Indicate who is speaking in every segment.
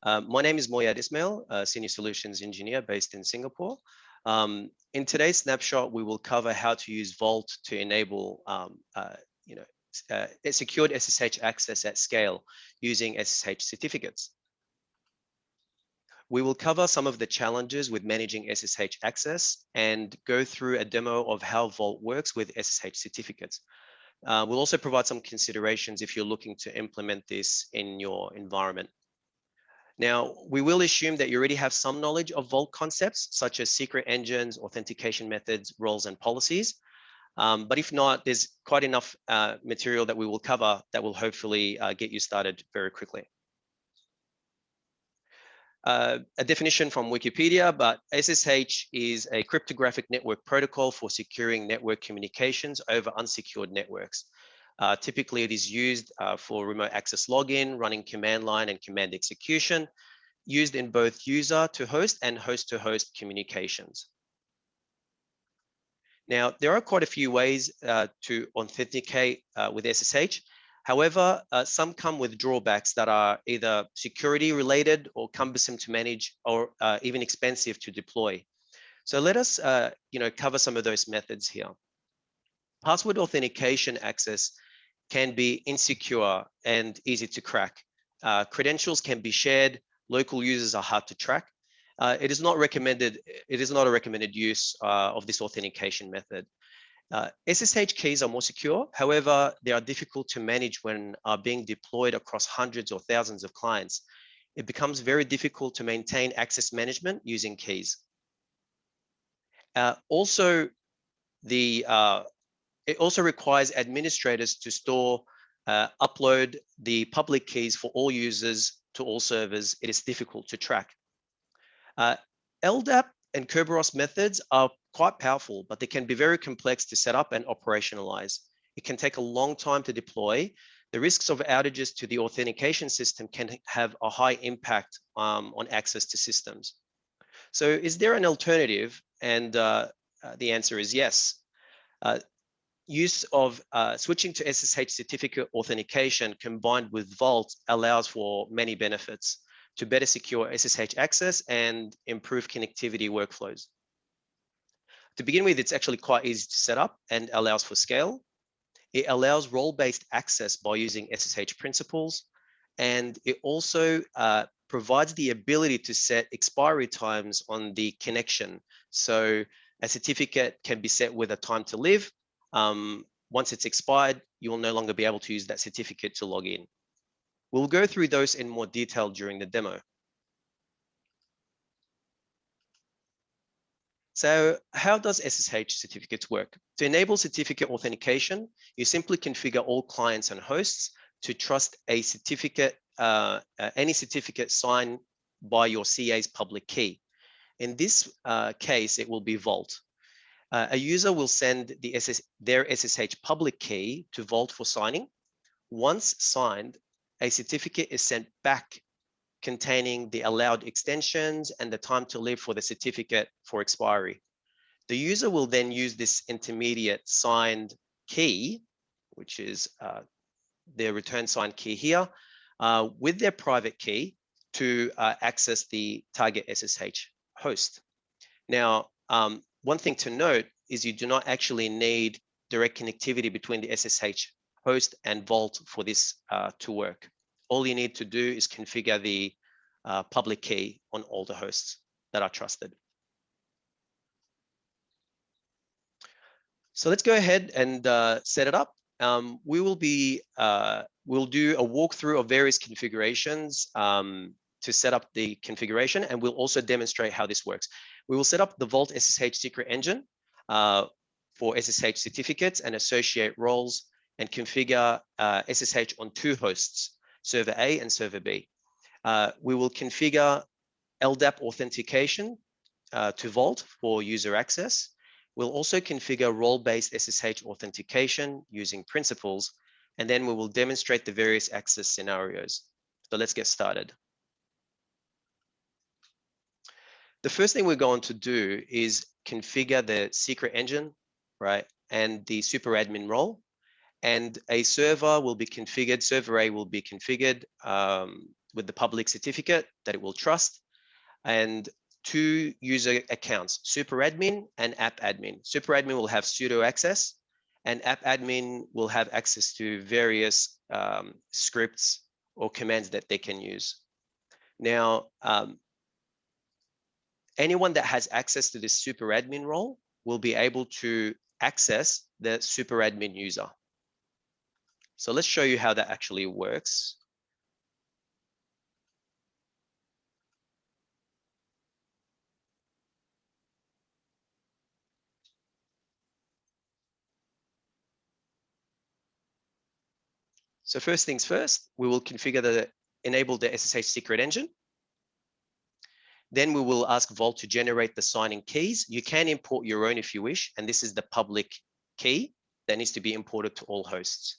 Speaker 1: My name is Moyad Ismail, Senior Solutions Engineer based in Singapore. In today's snapshot, we will cover how to use Vault to enable a secured SSH access at scale using SSH certificates. We will cover some of the challenges with managing SSH access and go through a demo of how Vault works with SSH certificates. We'll also provide some considerations if you're looking to implement this in your environment. Now, we will assume that you already have some knowledge of Vault concepts, such as secret engines, authentication methods, roles, and policies. But if not, there's quite enough material that we will cover that will hopefully get you started very quickly. A definition from Wikipedia, but SSH is a cryptographic network protocol for securing network communications over unsecured networks. Typically, it is used for remote access login, running command line and command execution, used in both user to host and host to host communications. Now, there are quite a few ways to authenticate with SSH. However, some come with drawbacks that are either security related or cumbersome to manage or even expensive to deploy. So let us cover some of those methods here. Password authentication access can be insecure and easy to crack. Credentials can be shared. Local users are hard to track. It is not a recommended use of this authentication method. SSH keys are more secure. However, they are difficult to manage when being deployed across hundreds or thousands of clients. It becomes very difficult to maintain access management using keys. It also requires administrators to store, upload the public keys for all users to all servers. It is difficult to track. LDAP and Kerberos methods are quite powerful, but they can be very complex to set up and operationalize. It can take a long time to deploy. The risks of outages to the authentication system can have a high impact on access to systems. So is there an alternative? And the answer is yes. Use of switching to SSH certificate authentication combined with Vault allows for many benefits to better secure SSH access and improve connectivity workflows. To begin with, it's actually quite easy to set up and allows for scale. It allows role-based access by using SSH principles, and it also provides the ability to set expiry times on the connection. So a certificate can be set with a time to live. Once it's expired, you will no longer be able to use that certificate to log in. We'll go through those in more detail during the demo. So how does SSH certificates work? To enable certificate authentication, you simply configure all clients and hosts to trust a certificate, any certificate signed by your CA's public key. In this case, it will be Vault. A user will send their SSH public key to Vault for signing. Once signed, a certificate is sent back containing the allowed extensions and the time to live for the certificate for expiry. The user will then use this intermediate signed key, which is their return signed key here, with their private key to access the target SSH host. Now, one thing to note is you do not actually need direct connectivity between the SSH host and Vault for this to work. All you need to do is configure the public key on all the hosts that are trusted. So let's go ahead and set it up. We'll do a walkthrough of various configurations to set up the configuration, and we'll also demonstrate how this works. We will set up the Vault SSH secret engine for SSH certificates and associate roles, and configure SSH on two hosts, server A and server B. We will configure LDAP authentication to Vault for user access. We'll also configure role-based SSH authentication using principles, and then we will demonstrate the various access scenarios. So let's get started. The first thing we're going to do is configure the secret engine, right, and the super admin role. And a server will be configured, server A will be configured with the public certificate that it will trust, and 2 user accounts, super admin and app admin. Super admin will have sudo access, and app admin will have access to various scripts or commands that they can use. Now, anyone that has access to this super admin role will be able to access the super admin user. So let's show you how that actually works. So first things first, we will enable the SSH secret engine. Then we will ask Vault to generate the signing keys. You can import your own if you wish, and this is the public key that needs to be imported to all hosts.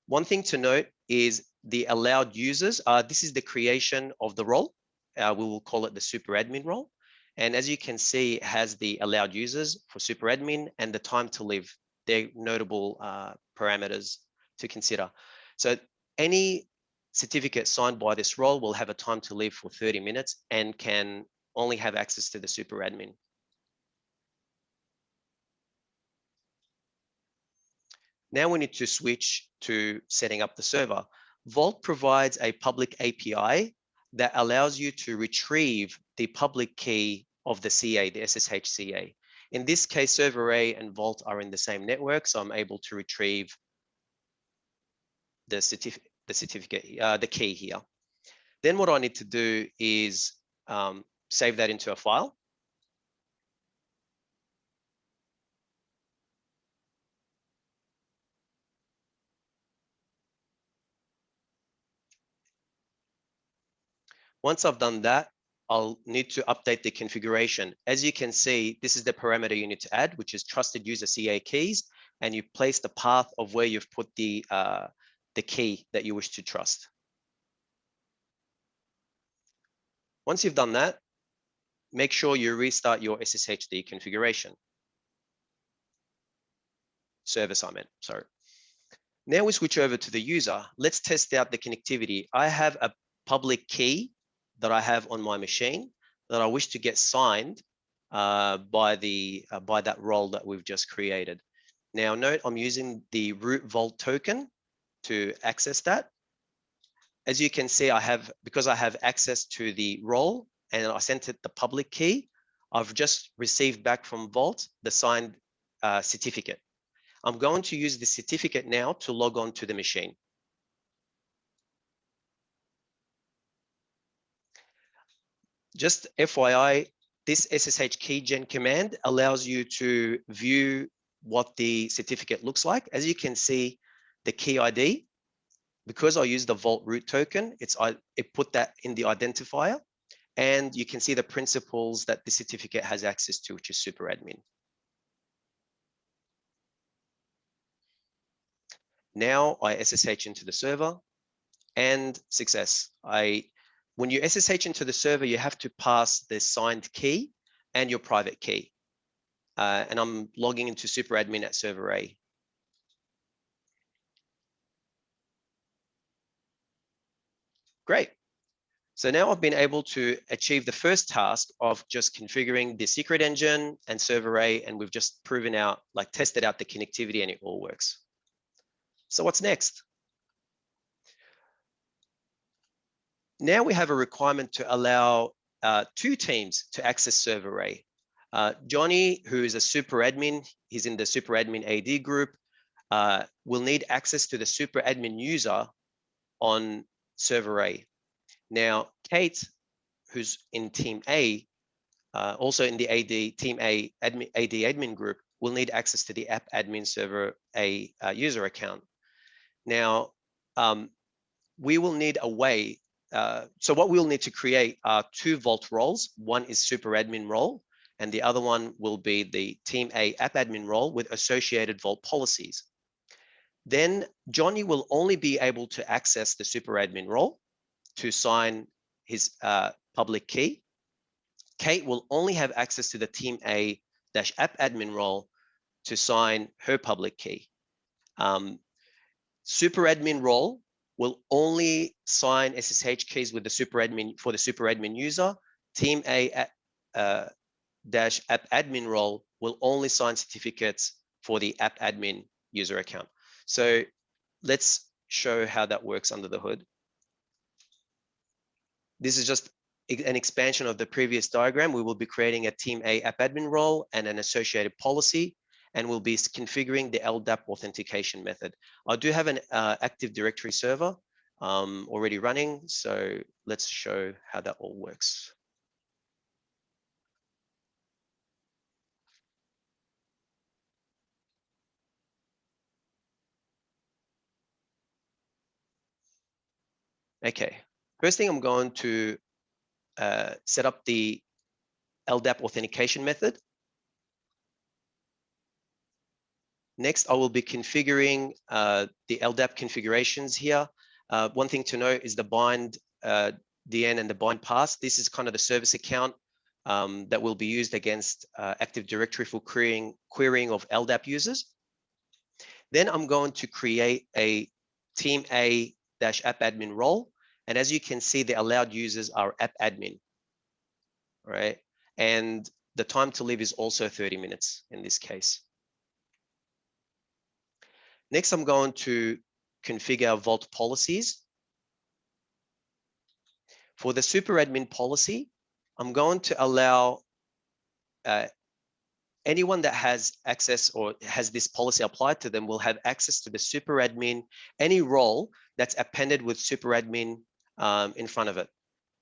Speaker 1: One thing to note is the allowed users. This is the creation of the role. We will call it the super admin role. And as you can see, it has the allowed users for super admin and the time to live. They're notable parameters to consider. So any certificate signed by this role will have a time to live for 30 minutes and can only have access to the super admin. Now we need to switch to setting up the server. Vault provides a public API that allows you to retrieve the public key of the CA, the SSH CA. In this case, Server A and Vault are in the same network, so I'm able to retrieve the key here. Then what I need to do is save that into a file. Once I've done that, I'll need to update the configuration. As you can see, this is the parameter you need to add, which is trusted user CA keys, and you place the path of where you've put the key that you wish to trust. Once you've done that, make sure you restart your SSHD configuration. Service, I meant, sorry. Now we switch over to the user. Let's test out the connectivity. I have a public key that I have on my machine that I wish to get signed by that role that we've just created. Now note, I'm using the root vault token to access that. As you can see, because I have access to the role and I sent it the public key, I've just received back from Vault the signed certificate. I'm going to use the certificate now to log on to the machine. Just FYI, this SSH keygen command allows you to view what the certificate looks like. As you can see, the key ID, because I use the Vault root token, it put that in the identifier, and you can see the principals that the certificate has access to, which is super admin. Now I SSH into the server and success. When you SSH into the server, you have to pass the signed key and your private key. And I'm logging into super admin at server A. Great. So now I've been able to achieve the first task of just configuring the secret engine and server A, and we've just proven out, tested out the connectivity, and it all works. So what's next? Now we have a requirement to allow 2 teams to access server A. Johnny, who is a super admin, he's in the super admin AD group, will need access to the super admin user on server A. Now, Kate, who's in team A, also in the AD team A AD admin group, will need access to the app admin server A user account. Now, we will need a way. So what we'll need to create are 2 Vault roles. One is super admin role, and the other one will be the team A app admin role with associated Vault policies. Then Johnny will only be able to access the super admin role to sign his public key. Kate will only have access to the team A-app admin role to sign her public key. Super admin role will only sign SSH keys with the super admin for the super admin user. Team A dash app admin role will only sign certificates for the app admin user account. So let's show how that works under the hood. This is just an expansion of the previous diagram. We will be creating a Team A app admin role and an associated policy, and we'll be configuring the LDAP authentication method. I do have an Active Directory server already running, so let's show how that all works. Okay, first thing I'm going to set up the LDAP authentication method. Next, I will be configuring the LDAP configurations here. One thing to note is the bind DN and the bind pass. This is kind of the service account that will be used against Active Directory for querying of LDAP users. Then I'm going to create a Team A app admin role. And as you can see, the allowed users are app admin, right? And the time to live is also 30 minutes in this case. Next, I'm going to configure Vault policies. For the super admin policy, I'm going to allow anyone that has access or has this policy applied to them will have access to the super admin, any role that's appended with super admin in front of it.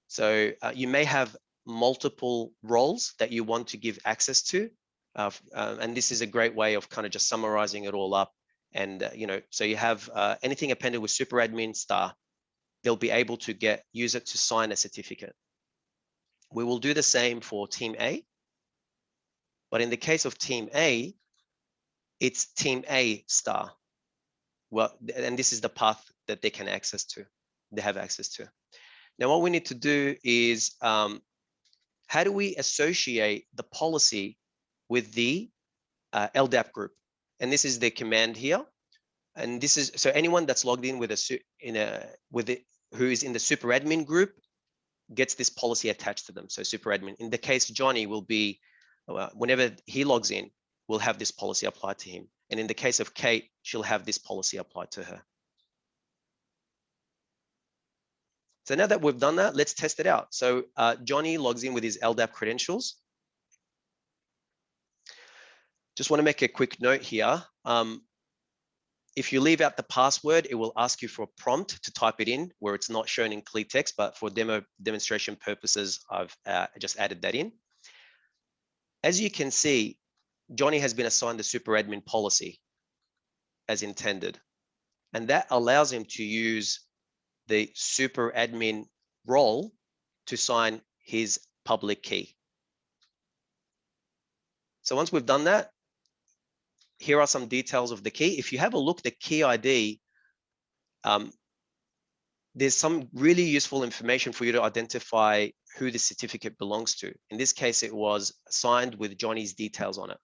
Speaker 1: So you may have multiple roles that you want to give access to. And this is a great way of kind of just summarizing it all up. And, so you have anything appended with super admin star, they'll be able to use it to sign a certificate. We will do the same for Team A. But in the case of Team A, it's Team A star. Well, and this is the path that they have access to. Now, what we need to do is, how do we associate the policy with the LDAP group? And this is the command here. And this is, so anyone that's logged in with who is in the super admin group gets this policy attached to them. So super admin, in the case Johnny will be, whenever he logs in, we'll have this policy applied to him. And in the case of Kate, she'll have this policy applied to her. So now that we've done that, let's test it out. So Johnny logs in with his LDAP credentials. Just want to make a quick note here. If you leave out the password, it will ask you for a prompt to type it in where it's not shown in clear text, but for demonstration purposes, I've just added that in. As you can see, Johnny has been assigned the super admin policy as intended. And that allows him to use the super admin role to sign his public key. So once we've done that, here are some details of the key. If you have a look, the key ID, there's some really useful information for you to identify who the certificate belongs to. In this case, it was signed with Johnny's details on it.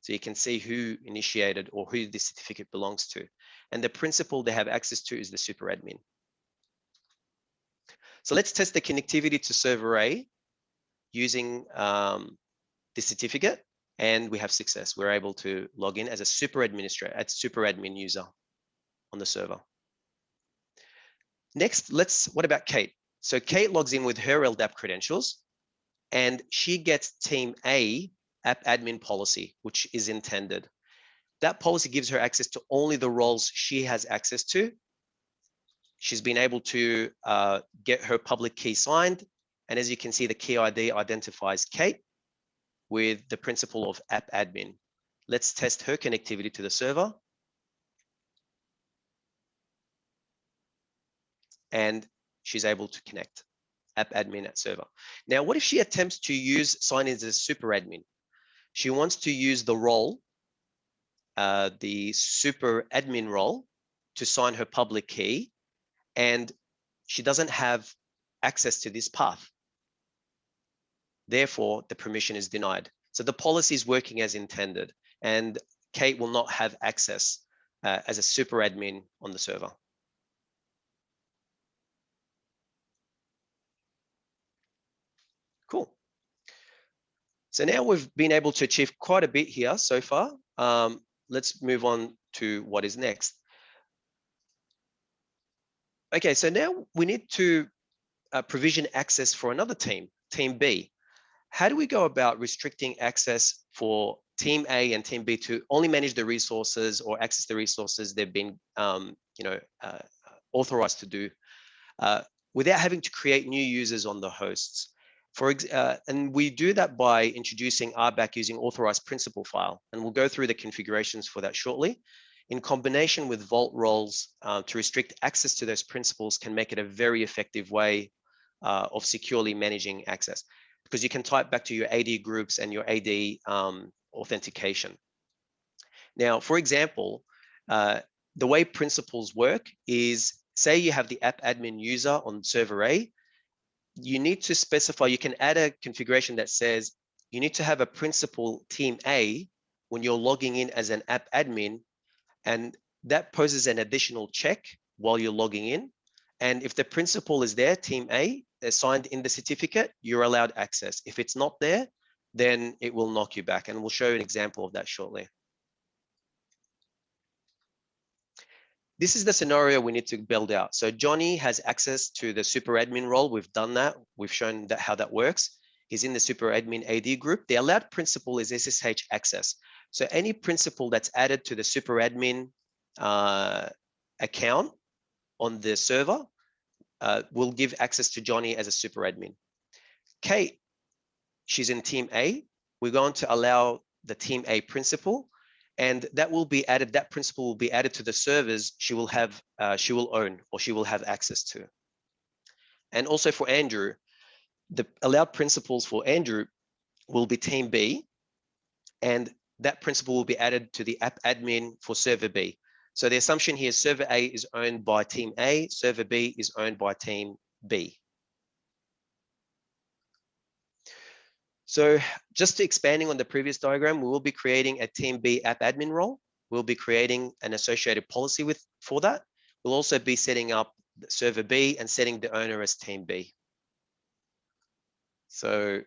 Speaker 1: So you can see who initiated or who the certificate belongs to. And the principal they have access to is the super admin. So let's test the connectivity to server A using the certificate, and we have success. We're able to log in as a super administrator, as super admin user on the server. Next, what about Kate? So Kate logs in with her LDAP credentials, and she gets Team A app admin policy, which is intended. That policy gives her access to only the roles she has access to. She's been able to get her public key signed. And as you can see, the key ID identifies Kate with the principal of app admin. Let's test her connectivity to the server. And she's able to connect app admin at server. Now, what if she attempts to sign in as a super admin? She wants to use the role, the super admin role, to sign her public key, and she doesn't have access to this path. Therefore, the permission is denied. So the policy is working as intended, and Kate will not have access as a super admin on the server. Cool. So now we've been able to achieve quite a bit here so far. Let's move on to what is next. Okay, so now we need to provision access for another team, Team B. How do we go about restricting access for Team A and Team B to only manage the resources or access the resources they've been, authorized to do, without having to create new users on the hosts? And we do that by introducing RBAC using authorized principal file, and we'll go through the configurations for that shortly. In combination with Vault roles, to restrict access to those principals can make it a very effective way of securely managing access, because you can type back to your AD groups and your AD authentication. Now, for example, the way principals work is, say you have the app admin user on server A, you need to specify, you can add a configuration that says you need to have a principal Team A when you're logging in as an app admin, and that poses an additional check while you're logging in. And if the principal is there, Team A, assigned in the certificate, you're allowed access. If it's not there, then it will knock you back. And we'll show you an example of that shortly. This is the scenario we need to build out. So Johnny has access to the super admin role. We've done that. We've shown that how that works. He's in the super admin AD group. The allowed principal is SSH access. So any principal that's added to the super admin account on the server will give access to Johnny as a super admin. Kate, she's in Team A. We're going to allow the Team A principal, and that will be added. That principal will be added to the servers she will have, she will own, or she will have access to. And also for Andrew, the allowed principals for Andrew will be Team B, and that principal will be added to the app admin for server B. So the assumption here is server A is owned by Team A, server B is owned by Team B. So just expanding on the previous diagram, we will be creating a Team B app admin role. We'll be creating an associated policy for that. We'll also be setting up server B and setting the owner as Team B. So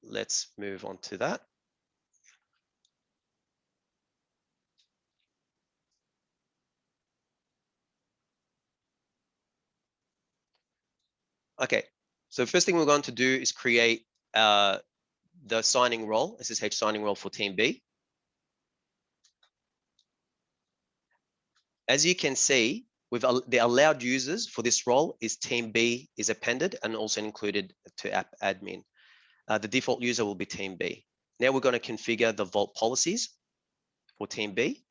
Speaker 1: let's move on to that. Okay, so first thing we're going to do is create the signing role, SSH signing role for Team B. As you can see, with the allowed users for this role is Team B is appended and also included to app admin. The default user will be Team B. Now we're going to configure the Vault policies for Team B.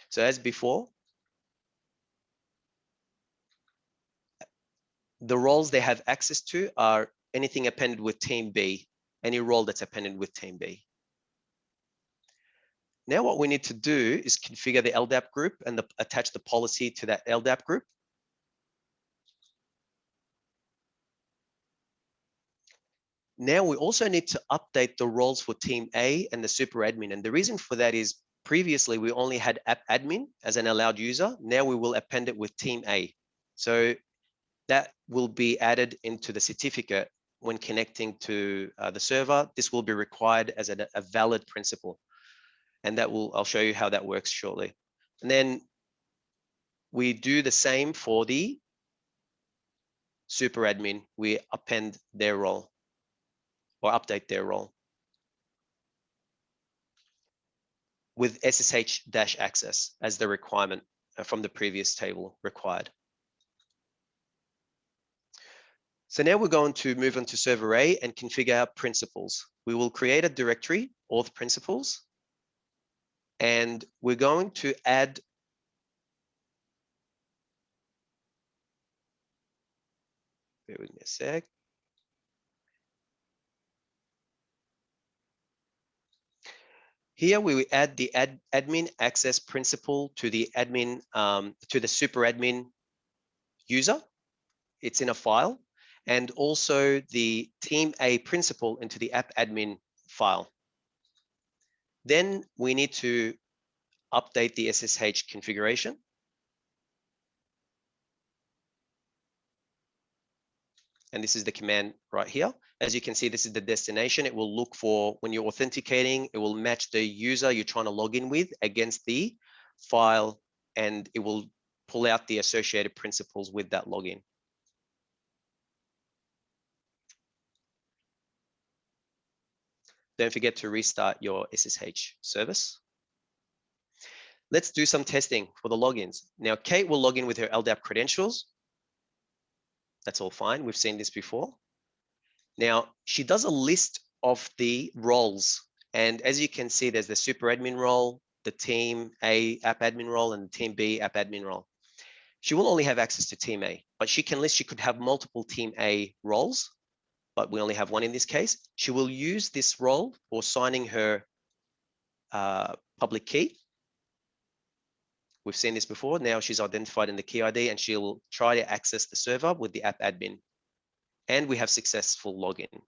Speaker 1: So as before, the roles they have access to are anything appended with Team B, any role that's appended with Team B. Now what we need to do is configure the LDAP group and attach the policy to that LDAP group. Now we also need to update the roles for Team A and the super admin. And the reason for that is previously we only had app admin as an allowed user. Now we will append it with Team A. So that will be added into the certificate when connecting to the server. This will be required as a valid principal. And that will, I'll show you how that works shortly. And then we do the same for the super admin. We append their role or update their role with SSH-access as the requirement from the previous table required. So now we're going to move on to server A and configure our principals. We will create a directory, auth principals, and we're going to add bear with me a sec. Here we will add the admin access principal to the admin to the super admin user. It's in a file, and also the Team A principal into the app admin file. Then we need to update the SSH configuration. And this is the command right here. As you can see, this is the destination. It will look for, when you're authenticating, it will match the user you're trying to log in with against the file, and it will pull out the associated principals with that login. Don't forget to restart your SSH service. Let's do some testing for the logins. Now, Kate will log in with her LDAP credentials. That's all fine. We've seen this before. Now, she does a list of the roles. And as you can see, there's the super admin role, the team A app admin role, and the team B app admin role. She will only have access to team A, but she can list, she could have multiple team A roles, but we only have one in this case. She will use this role for signing her public key. We've seen this before. Now she's identified in the key ID, and she'll try to access the server with the app admin. And we have successful login.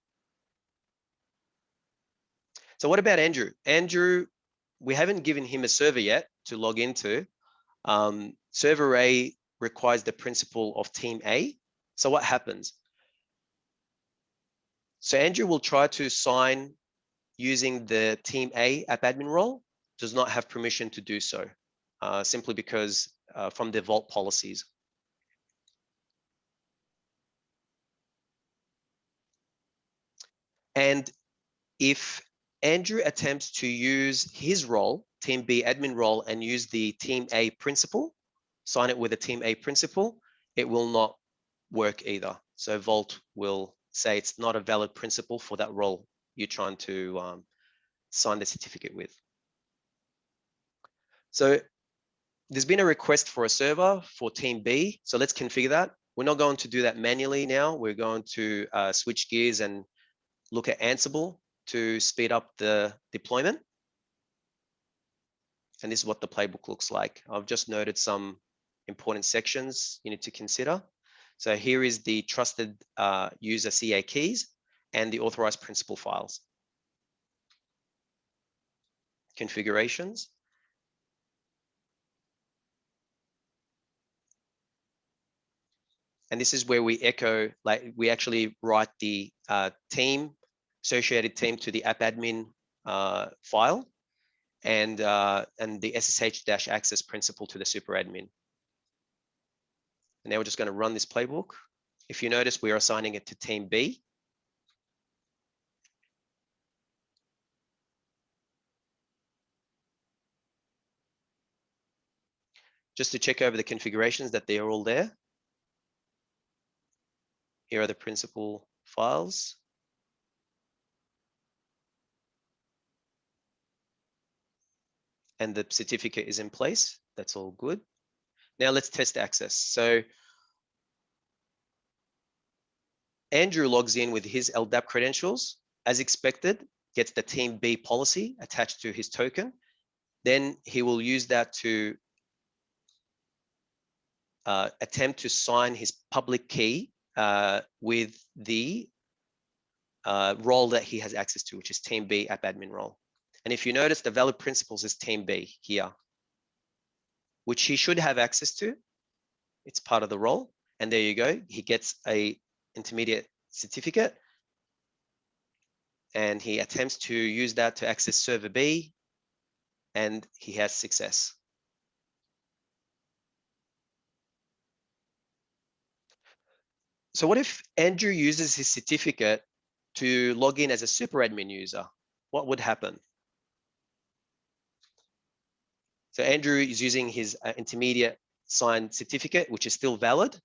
Speaker 1: So what about Andrew? Andrew, we haven't given him a server yet to log into. Server A requires the principal of team A. So what happens? So Andrew will try to sign using the team A app admin role, does not have permission to do so, simply because from the vault policies. And if Andrew attempts to use his role, team B admin role, and use the team A principal, sign it with a team A principal, it will not work either. So Vault will say it's not a valid principal for that role you're trying to sign the certificate with. So there's been a request for a server for team B. So let's configure that. We're not going to do that manually now. We're going to switch gears and look at Ansible to speed up the deployment. And this is what the playbook looks like. I've just noted some important sections you need to consider. So here is the trusted user CA keys and the authorized principal files. Configurations. And this is where we echo, like we actually write the associated team to the app admin file, and the SSH-access principal to the super admin. And now we're just going to run this playbook. If you notice, we are assigning it to team B. Just to check over the configurations that they are all there. Here are the principal files. And the certificate is in place. That's all good. Now let's test access. So Andrew logs in with his LDAP credentials. As expected, gets the team B policy attached to his token. Then he will use that to attempt to sign his public key with the role that he has access to, which is team B app admin role. And if you notice, the valid principals is team B here, which he should have access to. It's part of the role. And there you go. He gets a intermediate certificate, and he attempts to use that to access server B, and he has success. So what if Andrew uses his certificate to log in as a super admin user? What would happen? So Andrew is using his intermediate signed certificate, which is still valid,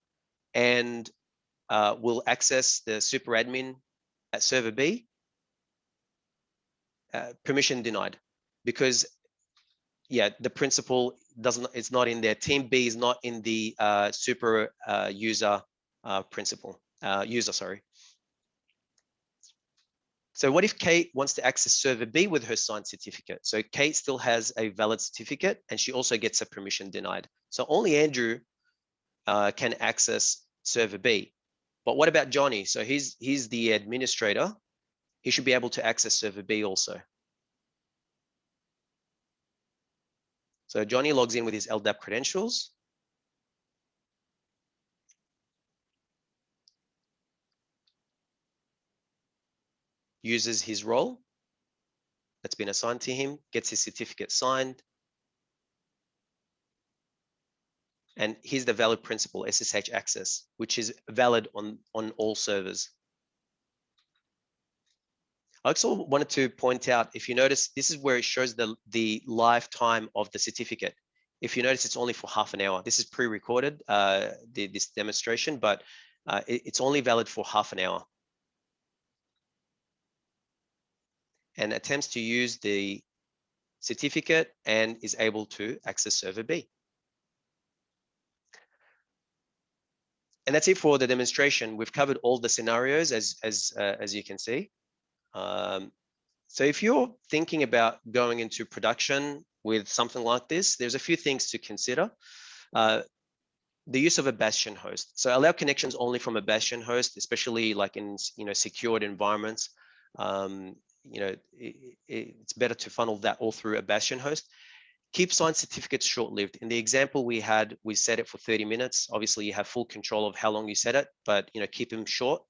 Speaker 1: and will access the super admin at server B. Permission denied, because the principal it's not in there. Team B is not in the super user principal user, sorry. So what if Kate wants to access server B with her signed certificate? So Kate still has a valid certificate, and she also gets a permission denied. So only Andrew can access server B. But what about Johnny? So he's the administrator. He should be able to access server B also. So Johnny logs in with his LDAP credentials. uses his role that's been assigned to him, gets his certificate signed, and here's the valid principal SSH access, which is valid on all servers. I also wanted to point out, if you notice, this is where it shows the lifetime of the certificate. If you notice, it's only for half an hour. This is pre-recorded, this demonstration, but it's only valid for half an hour. And attempts to use the certificate and is able to access server B. And that's it for the demonstration. We've covered all the scenarios as you can see. So if you're thinking about going into production with something like this, there's a few things to consider. The use of a bastion host. So allow connections only from a bastion host, especially like in secured environments. It's better to funnel that all through a bastion host. Keep signed certificates short-lived. In the example we had, we set it for 30 minutes. Obviously, you have full control of how long you set it, but keep them short.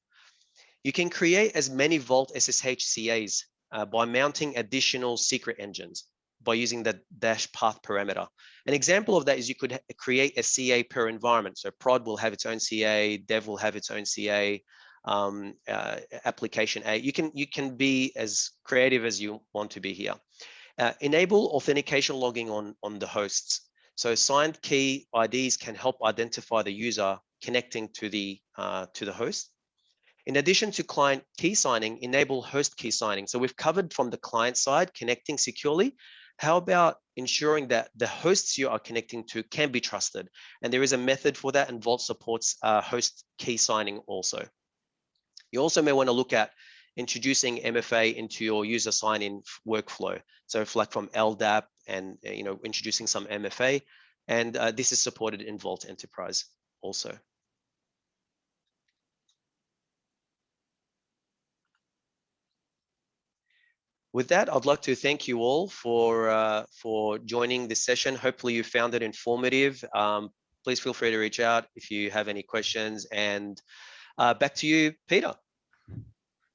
Speaker 1: You can create as many Vault SSH CAs by mounting additional secret engines by using the dash path parameter. An example of that is you could create a CA per environment. So prod will have its own CA, dev will have its own CA, application A. You can be as creative as you want to be here. Enable authentication logging on the hosts. So signed key IDs can help identify the user connecting to the host. In addition to client key signing, enable host key signing. So we've covered from the client side, connecting securely. How about ensuring that the hosts you are connecting to can be trusted? And there is a method for that, and Vault supports host key signing also. You also may want to look at introducing MFA into your user sign-in workflow. So like from LDAP and introducing some MFA, and this is supported in Vault Enterprise also. With that, I'd like to thank you all for joining this session. Hopefully you found it informative. Please feel free to reach out if you have any questions, and back to you, Peter.